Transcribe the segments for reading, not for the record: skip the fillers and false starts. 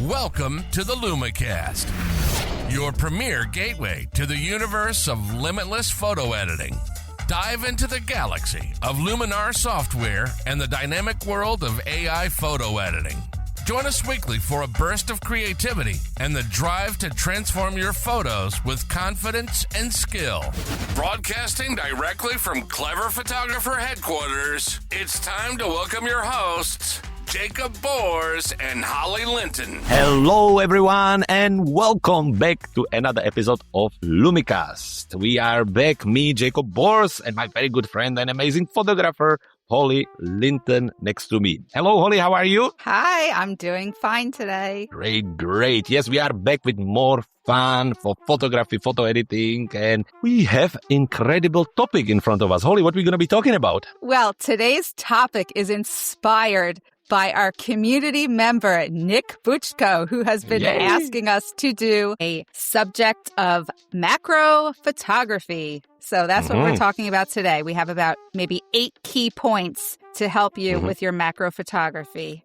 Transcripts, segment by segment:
Welcome to the LumiCast, your premier gateway to the universe of limitless photo editing. Dive into the galaxy of Luminar software and the dynamic world of AI photo editing. Join us weekly for a burst of creativity and the drive to transform your photos with confidence and skill. Broadcasting directly from Clever Photographer headquarters, it's time to welcome your hosts, Jakub and Holly Linton. Hello everyone and welcome back to another episode of LumiCast. We are back, me, Jakub and my very good friend and amazing photographer, Holly Linton, next to me. Hello Holly, how are you? Hi, I'm doing fine today. Great. Yes, we are back with more fun for photography, photo editing, and we have incredible topic in front of us. Holly, what are we going to be talking about? Well, today's topic is inspired by our community member, Nick Buchko, who has been asking us to do a subject of macro photography. So that's what we're talking about today. We have about maybe 8 key points to help you with your macro photography.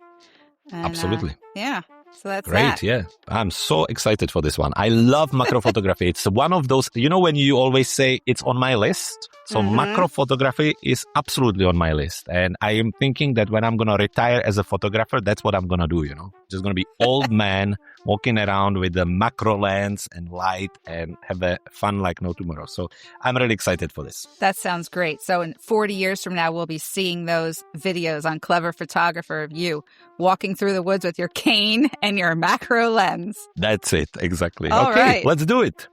And, Absolutely. So that's Great, that. yeah. I'm so excited for this one. I love macro photography. It's one of those, when you always say it's on my list. So macro photography is absolutely on my list. And I am thinking that when I'm going to retire as a photographer, that's what I'm going to do, Just going to be old man walking around with a macro lens and light and have a fun like no tomorrow. So I'm really excited for this. That sounds great. So in 40 years from now, we'll be seeing those videos on Clever Photographer of you walking through the woods with your cane and your macro lens. That's it. Exactly. All okay, right. Let's do it.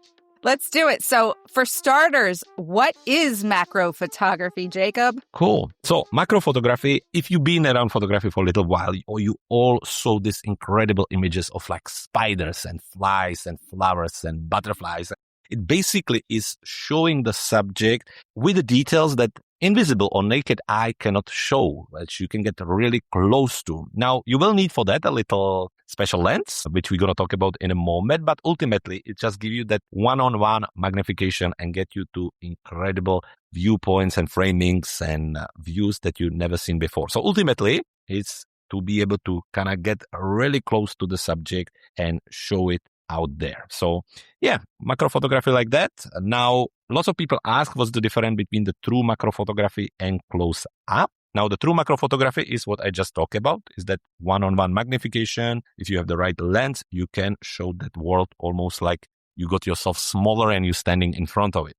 Let's do it. So for starters, what is macro photography, Jakub? Cool. So macro photography, if you've been around photography for a little while, or you all saw these incredible images of like spiders and flies and flowers and butterflies, it basically is showing the subject with the details that invisible or naked eye cannot show, which you can get really close to. Now, you will need for that a little special lens, which we're going to talk about in a moment, but ultimately it just gives you that one-on-one magnification and get you to incredible viewpoints and framings and views that you've never seen before. So ultimately, it's to be able to kind of get really close to the subject and show it out there. So yeah, macro photography like that. Now, lots of people ask what's the difference between the true macro photography and close up. Now, the true macro photography is what I just talked about, is that one-on-one magnification. If you have the right lens, you can show that world almost like you got yourself smaller and you're standing in front of it.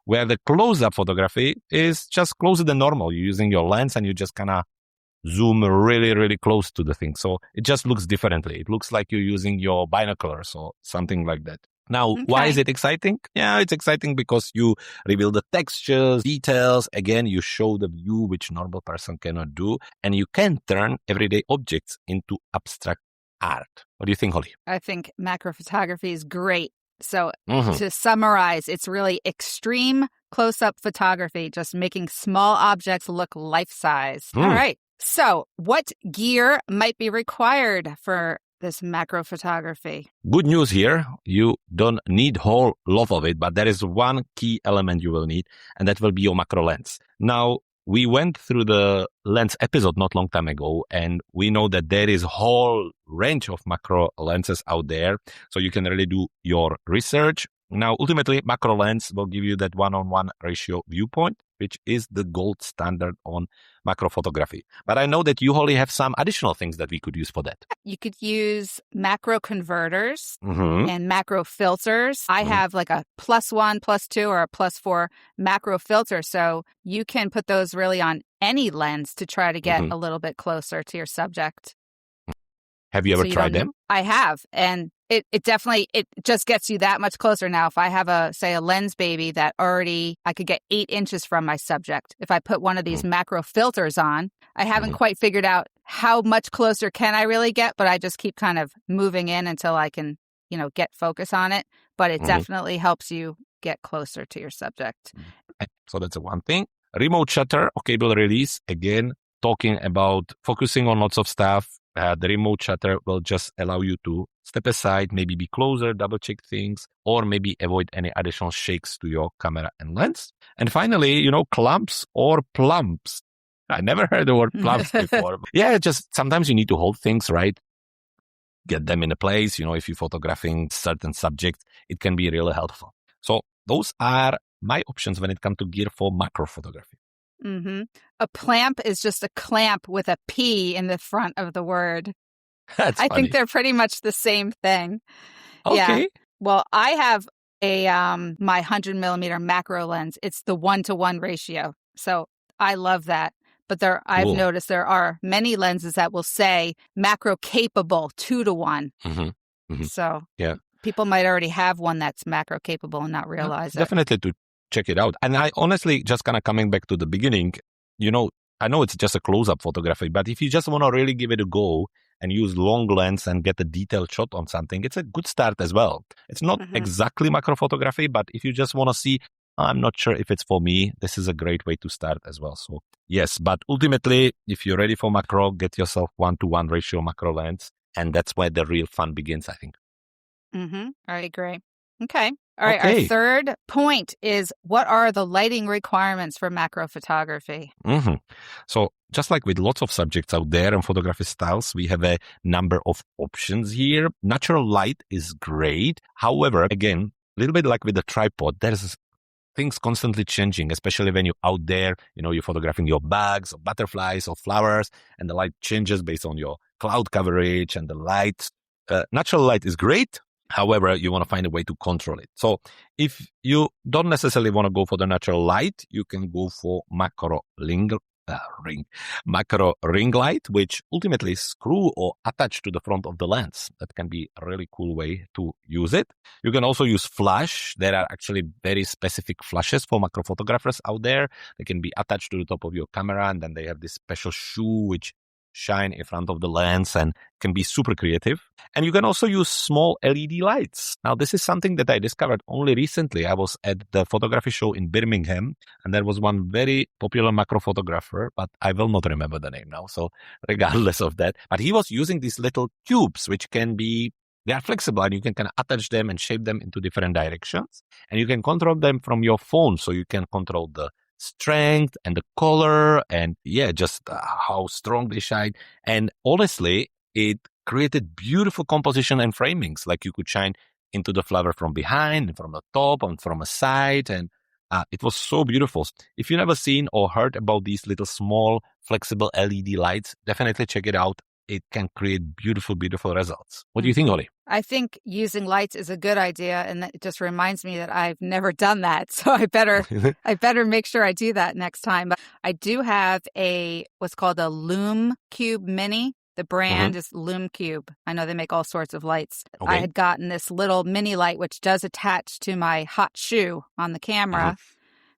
Where the close-up photography is just closer than normal. You're using your lens and you just kind of zoom really, really close to the thing. So it just looks differently. It looks like you're using your binoculars or something like that. Now, Why is it exciting? Yeah, it's exciting because you reveal the textures, details. Again, you show the view which normal person cannot do. And you can turn everyday objects into abstract art. What do you think, Holly? I think macro photography is great. So to summarize, it's really extreme close-up photography, just making small objects look life-size. All right. So what gear might be required for this macro photography? Good news here. You don't need whole lot of it, but there is one key element you will need, and that will be your macro lens. Now, we went through the lens episode not long time ago, and we know that there is a whole range of macro lenses out there. So you can really do your research. Now, ultimately, macro lens will give you that one-on-one ratio viewpoint, which is the gold standard on macro photography. But I know that you, Holly, have some additional things that we could use for that. You could use macro converters and macro filters. I have like a +1, +2, or a +4 macro filter. So you can put those really on any lens to try to get a little bit closer to your subject. Have you ever tried them? I have. And it definitely, it just gets you that much closer. Now, if I have a lens baby that already I could get 8 inches from my subject, if I put one of these macro filters on, I haven't quite figured out how much closer can I really get, but I just keep kind of moving in until I can, get focus on it. But it definitely helps you get closer to your subject. So that's one thing. Remote shutter or cable release, again, talking about focusing on lots of stuff. The remote shutter will just allow you to step aside, maybe be closer, double check things, or maybe avoid any additional shakes to your camera and lens. And finally, clumps or plumps. I never heard the word plumps before. Yeah, just sometimes you need to hold things, right? get them in a place. If you're photographing certain subjects, it can be really helpful. So those are my options when it comes to gear for macro photography. Mm-hmm. A plamp is just a clamp with a P in the front of the word. That's I funny. think they're pretty much the same thing. Okay. Yeah. Well, I have a my 100 millimeter macro lens. It's the 1-to-1 ratio. So I love that. But I've Cool. noticed there are many lenses that will say macro capable 2-to-1. Mm-hmm. Mm-hmm. So Yeah. people might already have one that's macro capable and not realize it. Definitely to check it out. And I honestly, just kind of coming back to the beginning, I know it's just a close-up photography, but if you just want to really give it a go and use long lens and get a detailed shot on something, it's a good start as well. It's not exactly macro photography, but if you just want to see, I'm not sure if it's for me, this is a great way to start as well. So yes, but ultimately, if you're ready for macro, get yourself 1-to-1 ratio macro lens. And that's where the real fun begins, I think. Mm-hmm. I agree. Okay. All right. Our third point is, what are the lighting requirements for macro photography? Mm-hmm. So just like with lots of subjects out there and photography styles, we have a number of options here. Natural light is great. However, again, a little bit like with the tripod, there's things constantly changing, especially when you're out there, you're photographing your bugs or butterflies or flowers, and the light changes based on your cloud coverage and the light. Natural light is great. However, you want to find a way to control it. So if you don't necessarily want to go for the natural light, you can go for macro ring light, which ultimately screw or attach to the front of the lens. That can be a really cool way to use it. You can also use flash. There are actually very specific flashes for macro photographers out there. They can be attached to the top of your camera, and then they have this special shoe which shine in front of the lens and can be super creative. And you can also use small LED lights. Now, this is something that I discovered only recently. I was at the photography show in Birmingham, and there was one very popular macro photographer, but I will not remember the name now. So regardless of that, but he was using these little cubes, which they are flexible, and you can kind of attach them and shape them into different directions. And you can control them from your phone. So you can control the strength and the color and just how strong they shine. And honestly, it created beautiful composition and framings. Like you could shine into the flower from behind and from the top and from a side. And it was so beautiful. If you've never seen or heard about these little small flexible LED lights, definitely check it out. It can create beautiful, beautiful results. What do you think, Holly? I think using lights is a good idea, and it just reminds me that I've never done that. So I better make sure I do that next time. But I do have what's called a Lume Cube Mini. The brand is Lume Cube. I know they make all sorts of lights. Okay. I had gotten this little mini light, which does attach to my hot shoe on the camera.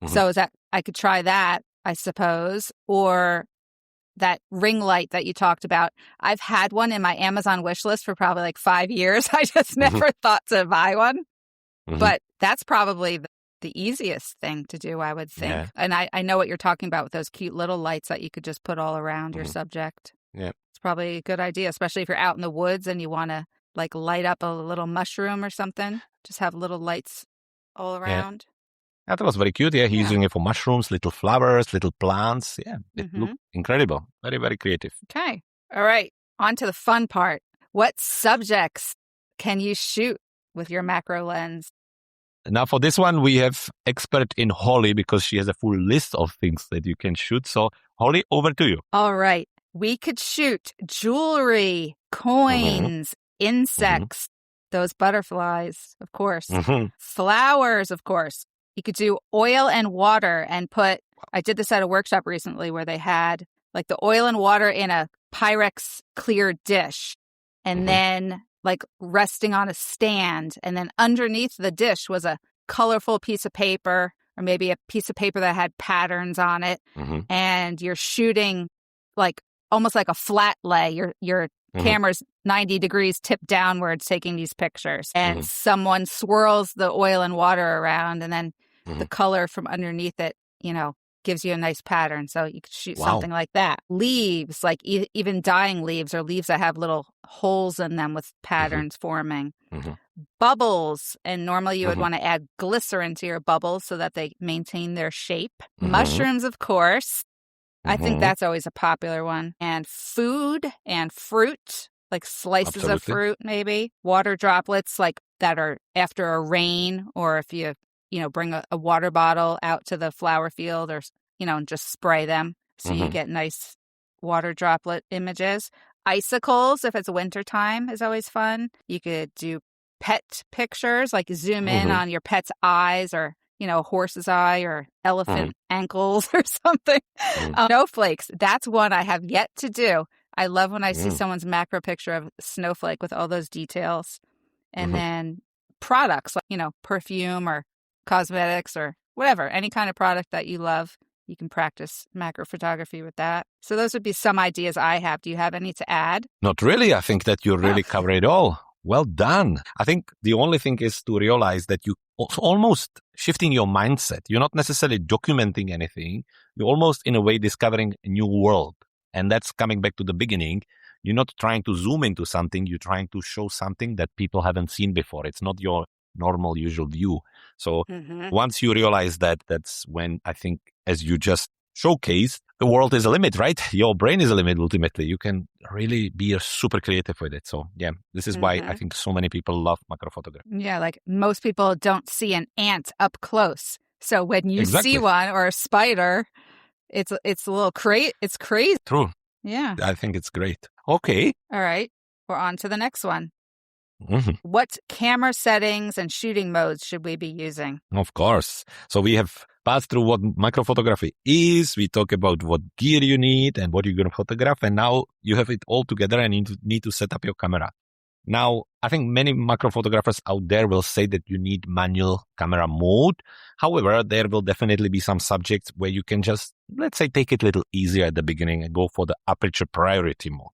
So is that I could try that, I suppose, or that ring light that you talked about. I've had one in my Amazon wish list for probably like 5 years. I just never thought to buy one. But that's probably the easiest thing to do, I would think. Yeah. And I know what you're talking about with those cute little lights that you could just put all around your subject. Yeah. It's probably a good idea, especially if you're out in the woods and you want to like light up a little mushroom or something. Just have little lights all around. That was very cute. Yeah, he's using it for mushrooms, little flowers, little plants. Yeah, it looked incredible. Very, very creative. Okay. All right. On to the fun part. What subjects can you shoot with your macro lens? Now, for this one, we have expert in Holly because she has a full list of things that you can shoot. So, Holly, over to you. All right. We could shoot jewelry, coins, insects, those butterflies, of course, flowers, of course. You could do oil and water and I did this at a workshop recently where they had like the oil and water in a Pyrex clear dish and then like resting on a stand. And then underneath the dish was a colorful piece of paper or maybe a piece of paper that had patterns on it. And you're shooting like almost like a flat lay. Your camera's 90 degrees tipped downwards taking these pictures. And someone swirls the oil and water around and then the color from underneath it, gives you a nice pattern. So you could shoot something like that. Leaves, like even dying leaves or leaves that have little holes in them with patterns forming. Bubbles. And normally you would want to add glycerin to your bubbles so that they maintain their shape. Mushrooms, of course. I think that's always a popular one. And food and fruit. like slices of Absolutely. fruit, maybe. Water droplets like that are after a rain, or if you bring a water bottle out to the flower field or, and just spray them. So you get nice water droplet images. Icicles, if it's wintertime, is always fun. You could do pet pictures, like zoom in on your pet's eyes or, a horse's eye or elephant ankles or something. Snowflakes, that's one I have yet to do. I love when I see someone's macro picture of a snowflake with all those details. And then products, like, perfume or cosmetics or whatever, any kind of product that you love. You can practice macro photography with that. So those would be some ideas I have. Do you have any to add? Not really. I think that you really covered it all. Well done. I think the only thing is to realize that you almost shifting your mindset. You're not necessarily documenting anything. You're almost in a way discovering a new world. And that's coming back to the beginning. You're not trying to zoom into something. You're trying to show something that people haven't seen before. It's not your normal, usual view. So once you realize that, that's when I think, as you just showcased, the world is a limit, right? Your brain is a limit, ultimately. You can really be super creative with it. So yeah, this is why I think so many people love macro photography. Yeah, like most people don't see an ant up close. So when you see one or a spider, it's a little it's crazy. True. Yeah. I think it's great. Okay. All right. We're on to the next one. What camera settings and shooting modes should we be using? Of course. So we have passed through what microphotography is. We talk about what gear you need and what you're going to photograph. And now you have it all together and you need to set up your camera. Now, I think many macro photographers out there will say that you need manual camera mode. However, there will definitely be some subjects where you can just, let's say, take it a little easier at the beginning and go for the aperture priority mode.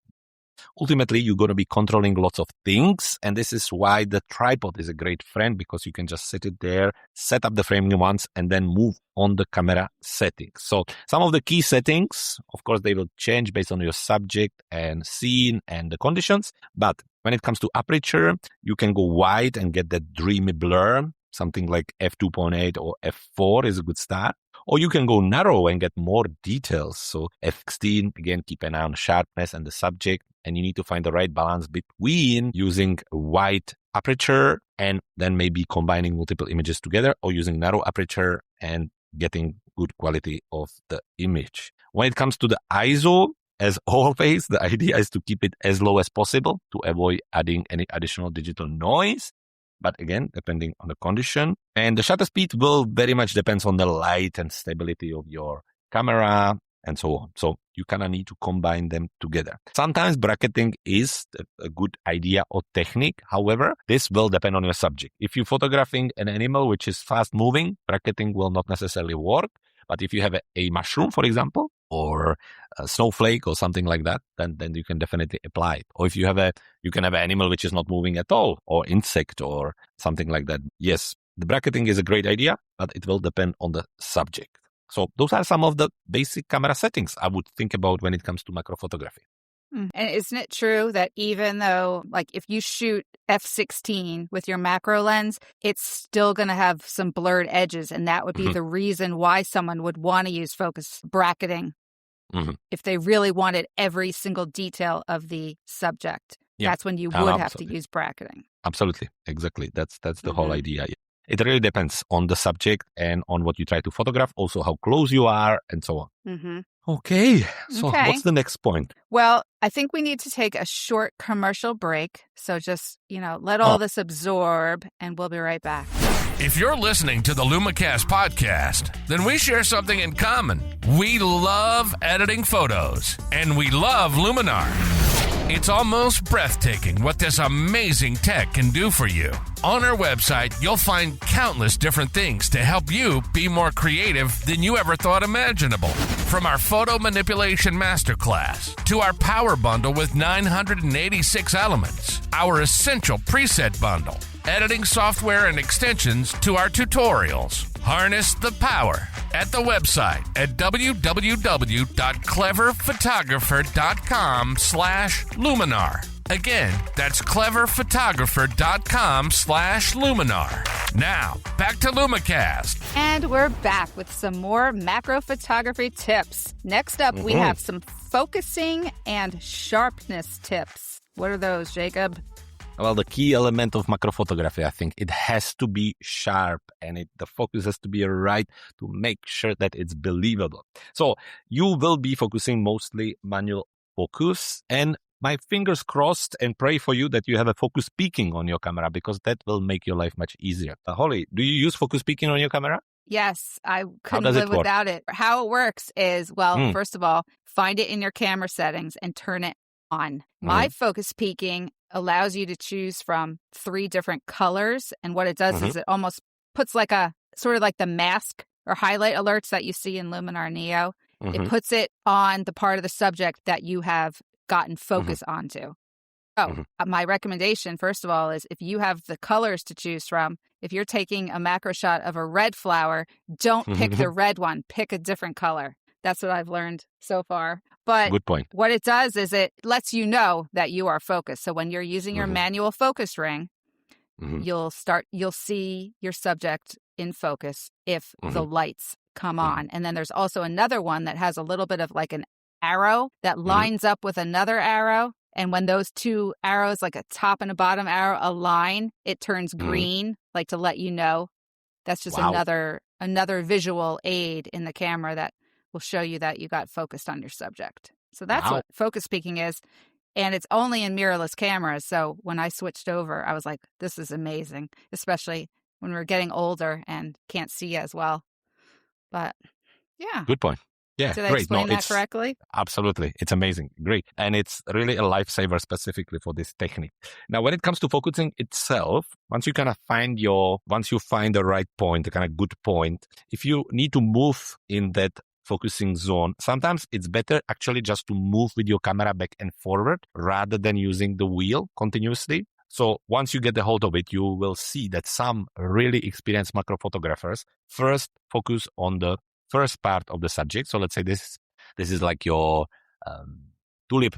Ultimately, you're going to be controlling lots of things. And this is why the tripod is a great friend, because you can just set it there, set up the framing once, and then move on the camera settings. So some of the key settings, of course, they will change based on your subject and scene and the conditions. But when it comes to aperture, you can go wide and get that dreamy blur. Something like f2.8 or f4 is a good start. Or you can go narrow and get more details. So f16, again, keep an eye on sharpness and the subject. And you need to find the right balance between using a wide aperture and then maybe combining multiple images together, or using narrow aperture and getting good quality of the image. When it comes to the ISO, as always, the idea is to keep it as low as possible to avoid adding any additional digital noise. But again, depending on the condition. And the shutter speed will very much depend on the light and stability of your camera and so on. So you kind of need to combine them together. Sometimes bracketing is a good idea or technique. However, this will depend on your subject. If you're photographing an animal which is fast moving, bracketing will not necessarily work. But if you have a mushroom, for example, or a snowflake or something like that, then you can definitely apply it. Or if you can have an animal which is not moving at all, or insect or something like that. Yes, the bracketing is a great idea, but it will depend on the subject. So those are some of the basic camera settings I would think about when it comes to macro photography. And isn't it true that even though, like, if you shoot f16 with your macro lens, it's still going to have some blurred edges, and that would be the reason why someone would want to use focus bracketing if they really wanted every single detail of the subject. Yeah. That's when you would have to use bracketing. Absolutely. Exactly. That's the whole idea. It really depends on the subject and on what you try to photograph, also how close you are, and so on. Okay. So what's the next point? Well, I think we need to take a short commercial break. So just, let all this absorb, and we'll be right back. If you're listening to the LumiCast podcast, then we share something in common. We love editing photos, and we love Luminar. It's almost breathtaking what this amazing tech can do for you. On our website, you'll find countless different things to help you be more creative than you ever thought imaginable. From our photo manipulation masterclass to our power bundle with 986 elements, our essential preset bundle, editing software and extensions to our tutorials. Harness the power at the website at www.cleverphotographer.com/Luminar. Again, that's cleverphotographer.com/Luminar. Now, back to LumiCast. And we're back with some more macro photography tips. Next up, we have some focusing and sharpness tips. What are those, Jacob? Well, the key element of macro photography, I think, it has to be sharp and the focus has to be right to make sure that it's believable. So you will be focusing mostly manual focus, and my fingers crossed and pray for you that you have a focus peaking on your camera, because that will make your life much easier. Holly, do you use focus peaking on your camera? Yes, I couldn't live without it. How it works is, well, first of all, find it in your camera settings and turn it on. My focus peaking allows you to choose from 3 different colors. And what it does is it almost puts like a sort of like the mask or highlight alerts that you see in Luminar NEO. It puts it on the part of the subject that you have gotten focus onto. Oh, my recommendation, first of all, is if you have the colors to choose from, if you're taking a macro shot of a red flower, don't pick the red one, pick a different color. That's what I've learned so far. But good point. What it does is it lets you know that you are focused. So when you're using your manual focus ring, you'll see your subject in focus if the lights come on. And then there's also another one that has a little bit of like an arrow that lines up with another arrow. And when those 2 arrows, like a top and a bottom arrow, align, it turns green, like to let you know. That's just another visual aid in the camera that will show you that you got focused on your subject. So that's what focus peaking is. And it's only in mirrorless cameras. So when I switched over, I was like, this is amazing, especially when we're getting older and can't see as well. But yeah. Good point. Yeah, Did I great. explain that correctly? Absolutely. It's amazing. Great. And it's really a lifesaver specifically for this technique. Now, when it comes to focusing itself, once you find the right point, the kind of good point, if you need to move in that focusing zone, sometimes it's better actually just to move with your camera back and forward rather than using the wheel continuously. So once you get a hold of it, you will see that some really experienced macro photographers first focus on the first part of the subject. So let's say this is like your tulip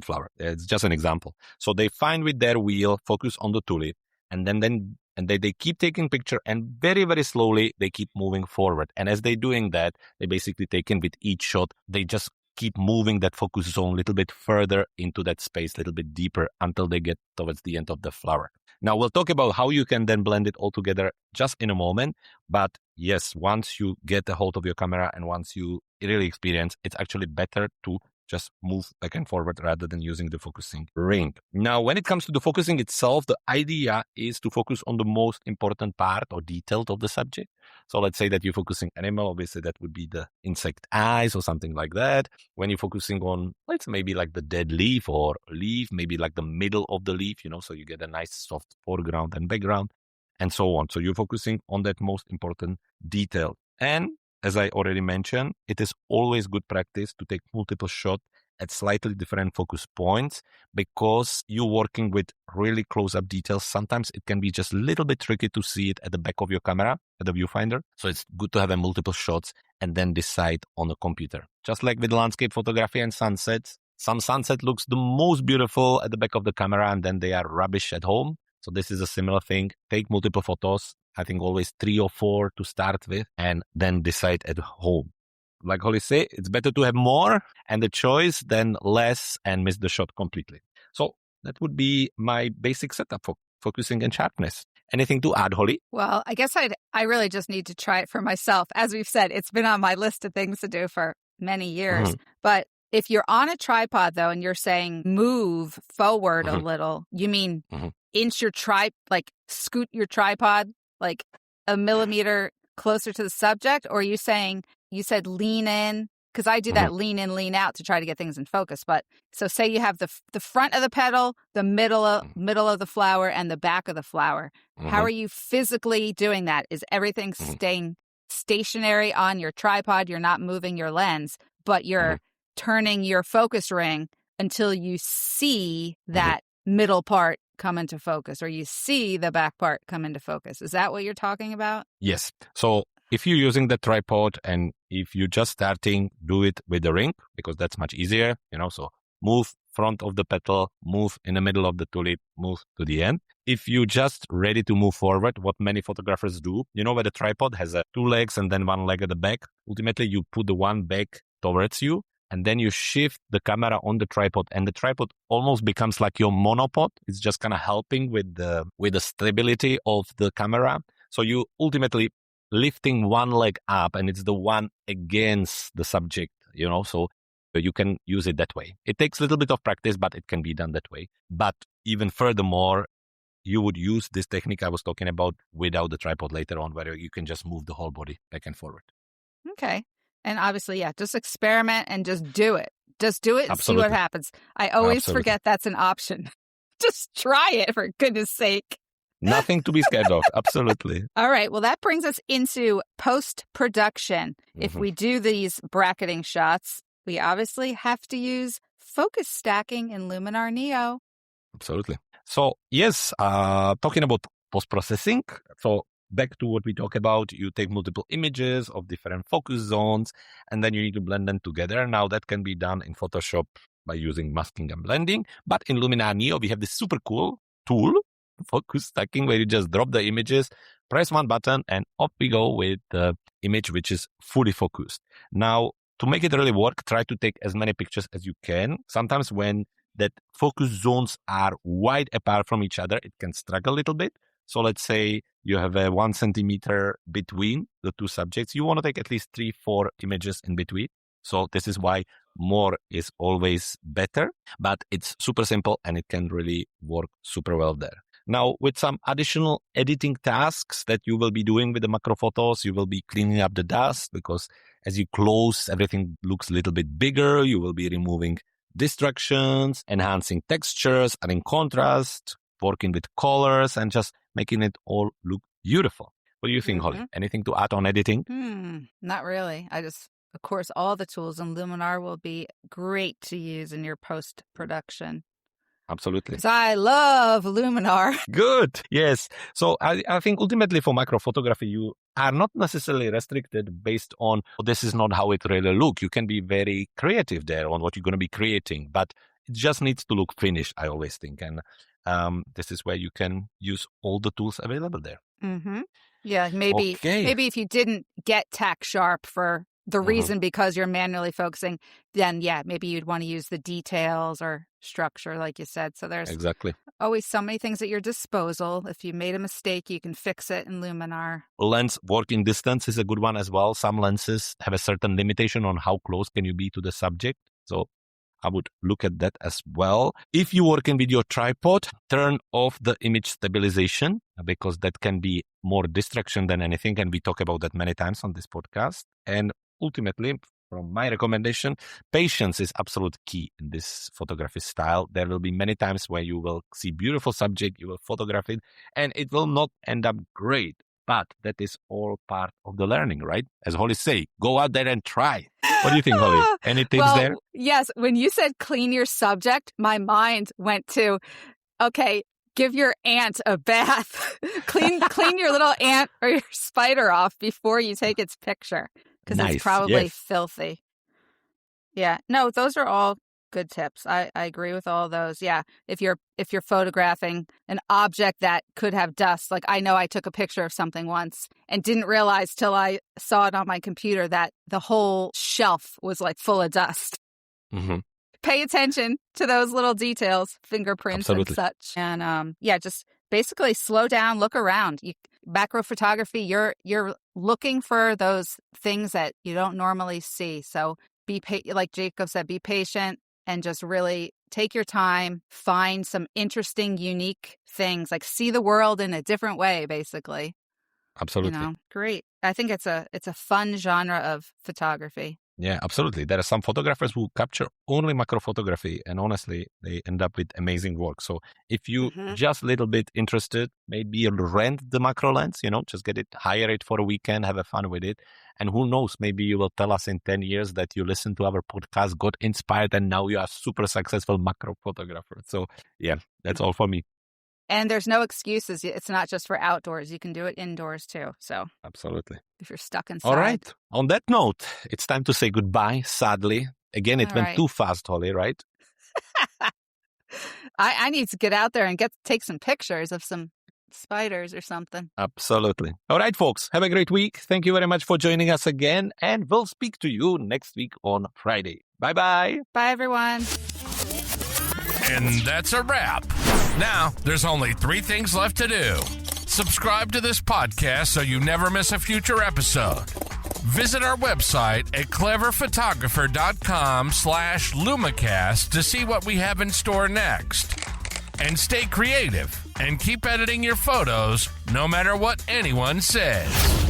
flower. It's just an example. So they find with their wheel, focus on the tulip, and then they keep taking picture, and very, very slowly they keep moving forward. And as they're doing that, they basically take in with each shot, they just keep moving that focus zone a little bit further into that space, a little bit deeper until they get towards the end of the flower. Now, we'll talk about how you can then blend it all together just in a moment. But yes, once you get a hold of your camera and once you really experience, it's actually better to just move back and forward rather than using the focusing ring. Now, when it comes to the focusing itself, the idea is to focus on the most important part or detail of the subject. So let's say that you're focusing animal, obviously that would be the insect eyes or something like that. When you're focusing on, let's maybe like the dead leaf or leaf, maybe like the middle of the leaf, so you get a nice soft foreground and background and so on. So you're focusing on that most important detail. And as I already mentioned, it is always good practice to take multiple shots at slightly different focus points because you're working with really close-up details. Sometimes it can be just a little bit tricky to see it at the back of your camera, at the viewfinder. So it's good to have multiple shots and then decide on the computer. Just like with landscape photography and sunsets, some sunset looks the most beautiful at the back of the camera and then they are rubbish at home. So this is a similar thing. Take multiple photos. I think always 3 or 4 to start with and then decide at home. Like Holly say, it's better to have more and the choice than less and miss the shot completely. So that would be my basic setup for focusing and sharpness. Anything to add, Holly? Well, I guess I really just need to try it for myself. As we've said, it's been on my list of things to do for many years. But if you're on a tripod, though, and you're saying move forward a little, you mean inch your scoot your tripod like a millimeter closer to the subject? Or are you saying, you said lean in? Because I do that lean in, lean out to try to get things in focus. But so say you have the front of the petal, the middle of the flower, and the back of the flower. How are you physically doing that? Is everything staying stationary on your tripod? You're not moving your lens, but you're turning your focus ring until you see that middle part come into focus, or you see the back part come into focus. Is that what you're talking about? Yes. So if you're using the tripod and if you're just starting, do it with the ring because that's much easier, so move front of the petal, move in the middle of the tulip, move to the end. If you're just ready to move forward, what many photographers do, where the tripod has 2 legs and then 1 leg at the back, ultimately you put the one back towards you and then you shift the camera on the tripod, and the tripod almost becomes like your monopod. It's just kind of helping with the stability of the camera. So you ultimately lifting one leg up, and it's the one against the subject, so you can use it that way. It takes a little bit of practice, but it can be done that way. But even furthermore, you would use this technique I was talking about without the tripod later on, where you can just move the whole body back and forward. Okay. And obviously, just experiment and just do it. Just do it and Absolutely. see what happens. I always forget that's an option. Just try it, for goodness sake. Nothing to be scared of. Absolutely. All right. Well, that brings us into post-production. If we do these bracketing shots, we obviously have to use focus stacking in Luminar NEO. Absolutely. So, yes, talking about post-processing. So, back to what we talked about, you take multiple images of different focus zones, and then you need to blend them together. Now, that can be done in Photoshop by using masking and blending. But in Luminar NEO, we have this super cool tool, focus stacking, where you just drop the images, press one button, and off we go with the image, which is fully focused. Now, to make it really work, try to take as many pictures as you can. Sometimes when that focus zones are wide apart from each other, it can struggle a little bit. So let's say you have a 1 centimeter between the two subjects. You want to take at least 3-4 images in between. So this is why more is always better, but it's super simple and it can really work super well there. Now, with some additional editing tasks that you will be doing with the macro photos, you will be cleaning up the dust, because as you close, everything looks a little bit bigger. You will be removing distractions, enhancing textures, adding contrast, working with colors, and just making it all look beautiful. What do you think, Holly? Anything to add on editing? Not really. Of course, all the tools in Luminar will be great to use in your post-production. Absolutely. Because I love Luminar. Good. Yes. So I think ultimately for macro photography, you are not necessarily restricted based on this is not how it really looks. You can be very creative there on what you're going to be creating, but it just needs to look finished, I always think. And this is where you can use all the tools available there. Yeah, maybe if you didn't get tack sharp for the reason because you're manually focusing, then maybe you'd want to use the details or structure, like you said. So there's always so many things at your disposal. If you made a mistake, you can fix it in Luminar. Lens working distance is a good one as well. Some lenses have a certain limitation on how close can you be to the subject. So I would look at that as well. If you're working with your tripod, turn off the image stabilization, because that can be more distraction than anything. And we talk about that many times on this podcast. And ultimately, from my recommendation, patience is absolute key in this photography style. There will be many times where you will see beautiful subject, you will photograph it, and it will not end up great. But that is all part of the learning, right? As Holly say, go out there and try. What do you think, Holly? Any tips there? Yes. When you said clean your subject, my mind went to, okay, give your ant a bath. clean your little ant or your spider off before you take its picture, because it's probably filthy. Yeah. No, those are all good tips. I agree with all those. Yeah. If you're photographing an object that could have dust, like I know I took a picture of something once and didn't realize till I saw it on my computer that the whole shelf was like full of dust. Pay attention to those little details, fingerprints and such. And just basically slow down, look around. Macro photography, you're looking for those things that you don't normally see. So like Jakub said, be patient. And just really take your time, find some interesting, unique things, like see the world in a different way, basically. Absolutely. Great. I think it's a fun genre of photography. Yeah, absolutely. There are some photographers who capture only macro photography, and honestly, they end up with amazing work. So if you just a little bit interested, maybe you'll rent the macro lens, just get it, hire it for a weekend, have a fun with it. And who knows, maybe you will tell us in 10 years that you listened to our podcast, got inspired, and now you are a super successful macro photographer. So yeah, that's all for me. And there's no excuses. It's not just for outdoors. You can do it indoors too. So absolutely. If you're stuck inside. All right. On that note, it's time to say goodbye, sadly. Again, it went too fast, Holly, right? I need to get out there and take some pictures of some spiders or something. Absolutely. All right, folks, have a great week. Thank you very much for joining us again, and we'll speak to you next week on Friday. Bye-bye. Bye, everyone. And that's a wrap. Now, there's only 3 things left to do. Subscribe to this podcast so you never miss a future episode. Visit our website at cleverphotographer.com/LumiCast to see what we have in store next. And stay creative and keep editing your photos no matter what anyone says.